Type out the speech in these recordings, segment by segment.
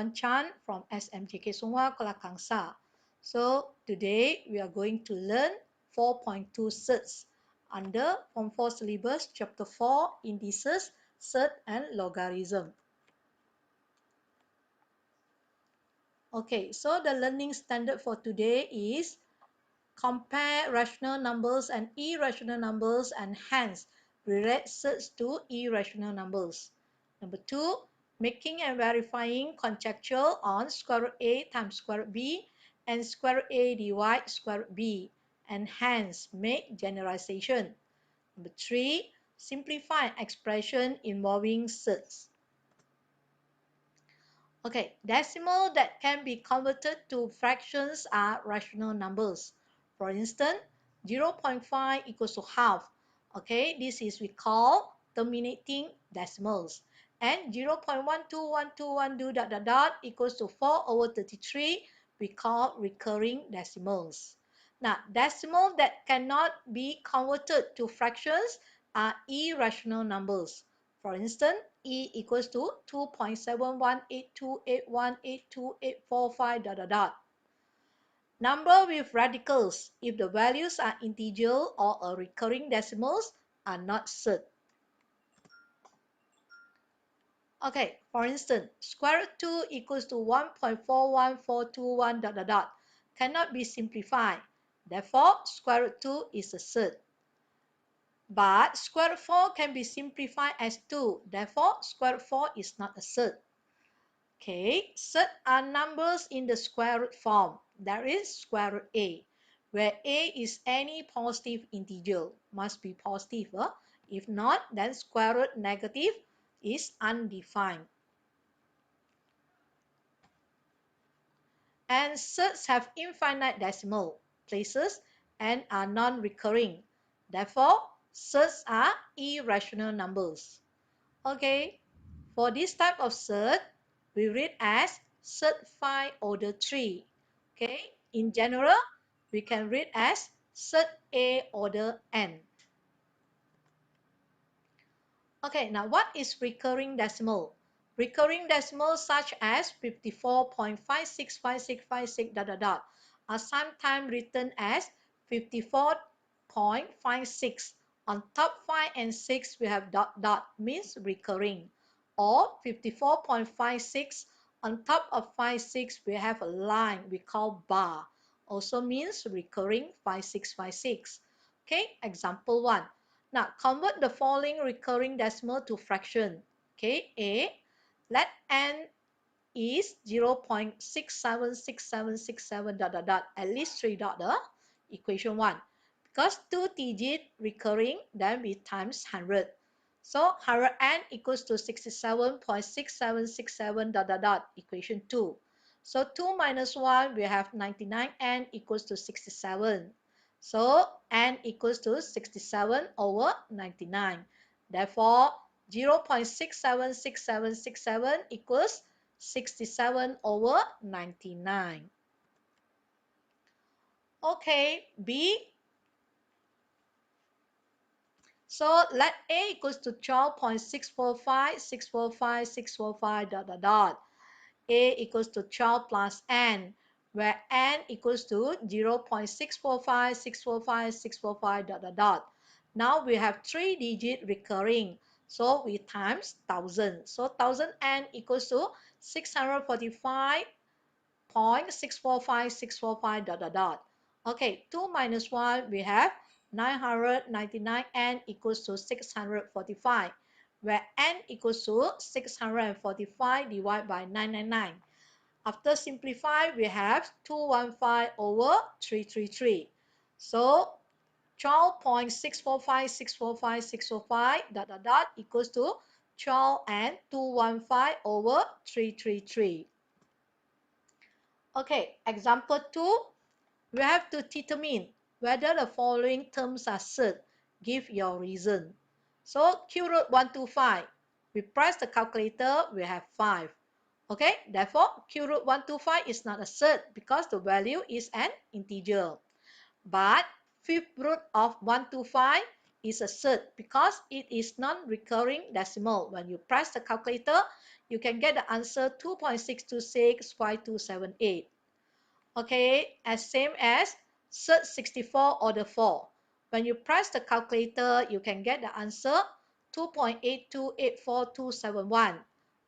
Kuan Chan from SMJK Songhua Kelakangsa. So today we are going to learn 4.2 surds under Form 4 syllabus Chapter 4 Indices, Surd and Logarithm. Okay, so the learning standard for today is compare rational numbers and irrational numbers and hence relate surds to irrational numbers. Number 2, making and verifying conjecture on square root A times square root B and square root A divide square root B and hence make generalization. Number 3, simplify an expression involving surds. Okay, decimal that can be converted to fractions are rational numbers. For instance, 0.5 equals to half. Okay, this is we call terminating decimals. And 0.12121 equals to 4 over 33 we call recurring decimals. Now, decimal that cannot be converted to fractions are irrational numbers. For instance, E equals to 2.718281828445 . Number with radicals, if the values are integer or a recurring decimals, are not surd. Okay, for instance, square root 2 equals to 1.41421 . Cannot be simplified. Therefore, square root 2 is a surd. But square root 4 can be simplified as 2. Therefore, square root 4 is not a surd. Okay, surd are numbers in the square root form. There is square root A, where A is any positive integer. Must be positive. If not, then square root negative is undefined. And surds have infinite decimal places and are non-recurring. Therefore, surds are irrational numbers. Okay, for this type of surd, we read as surd phi order 3. Okay, in general, we can read as surd A order n. Okay, now what is recurring decimal? Recurring decimals such as 54.565656 are sometimes written as 54.56. On top 5 and 6 we have dot means recurring, or 54.56 on top of 5 6 we have a line we call bar, also means recurring 5656. Okay, example 1. Now convert the following recurring decimal to fraction. Okay, A, let n is 0.676767 at least 3 dot, equation 1. Because 2-digit recurring, then we times 100. So 100n equals to 67.6767 equation 2. So 2 minus 1, we have 99n equals to 67. So n equals to 67 over 99. Therefore, 0.676767 equals 67 over 99. Okay, B. So let A equals to 12.645645 . A equals to 12 plus n, where n equals to 0.645645. Now we have 3-digit recurring, so we times 1000. So 1000 n equals to 645.645645. Okay, 2 minus 1, we have 999 n equals to 645, where n equals to 645 divided by 999. After simplify, we have 215 over 333. So 12.645645 equals to 12 and 215 over 333. Okay, example 2, we have to determine whether the following terms are surd. Give your reason. So Q root 125, we press the calculator, we have 5. Okay, therefore Q root 125 is not a surd because the value is an integer. But fifth root of 125 is a surd because it is non-recurring decimal. When you press the calculator, you can get the answer 2.6265278. Okay, as same as search 64 order 4. When you press the calculator, you can get the answer 2.8284271.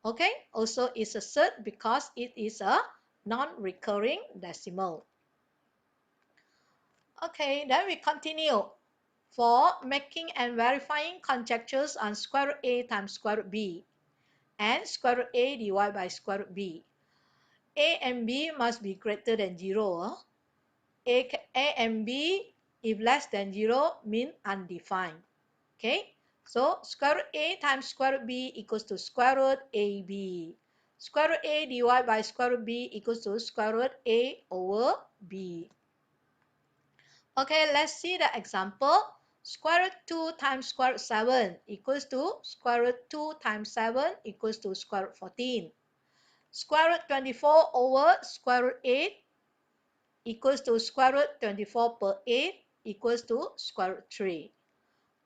Okay, also it's a search because it is a non-recurring decimal. Okay, then we continue. For making and verifying conjectures on square root A times square root B and square root A divided by square root B. A and B must be greater than 0. A and B, if less than 0, mean undefined. Okay, so square root A times square root B equals to square root AB. Square root A divided by square root B equals to square root A over B. Okay, let's see the example. Square root 2 times square root 7 equals to square root 2 times 7 equals to square root 14. Square root 24 over square root 8 equals to square root 24 per 8 equals to square root 3.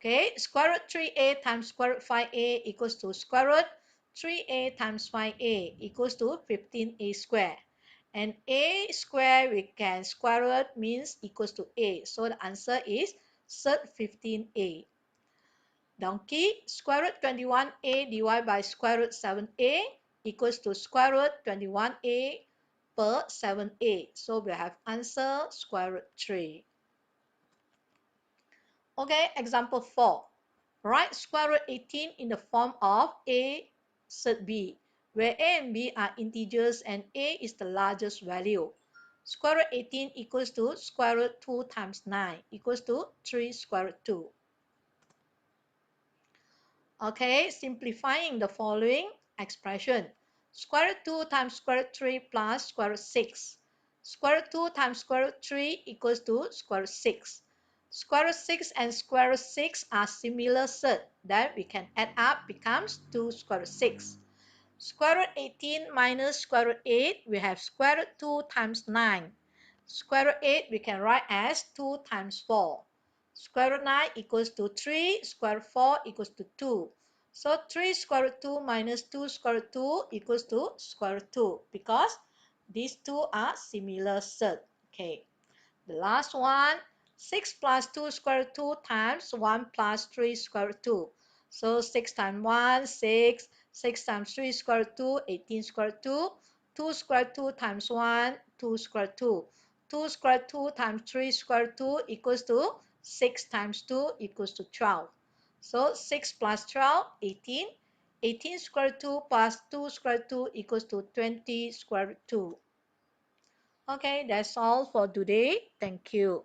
Okay, square root 3a times square root 5a equals to square root 3a times 5a equals to 15a square. And a square we can square root means equals to a. So the answer is cert 15a. Donkey, square root 21a divided by square root 7a equals to square root 21a per 7a. So we have answer square root 3. Okay, example 4. Write square root 18 in the form of a sub b, where a and b are integers and a is the largest value. Square root 18 equals to square root 2 times 9 equals to 3 square root 2. Okay, simplifying the following expression. Square root 2 times square root 3 plus square root 6. Square root 2 times square root 3 equals to square root 6. Square root 6 and square root 6 are similar set. Then we can add up becomes 2 square root 6. Square root 18 minus square root 8, we have square root 2 times 9. Square root 8 we can write as 2 times 4. Square root 9 equals to 3, square root 4 equals to 2. So 3 square root 2 minus 2 square root 2 equals to square root 2 because these two are similar set. Okay. The last one, 6 plus 2 square root 2 times 1 plus 3 square root 2. So 6 times 1, 6. 6 times 3 square root 2, 18 square root 2. 2 square root 2 times 1, 2 square root 2. 2 square root 2 times 3 square root 2 equals to 6 times 2 equals to 12. So 6 plus 12, 18. 18 square root 2 plus 2 square root 2 equals to 20 square root 2. Okay, that's all for today. Thank you.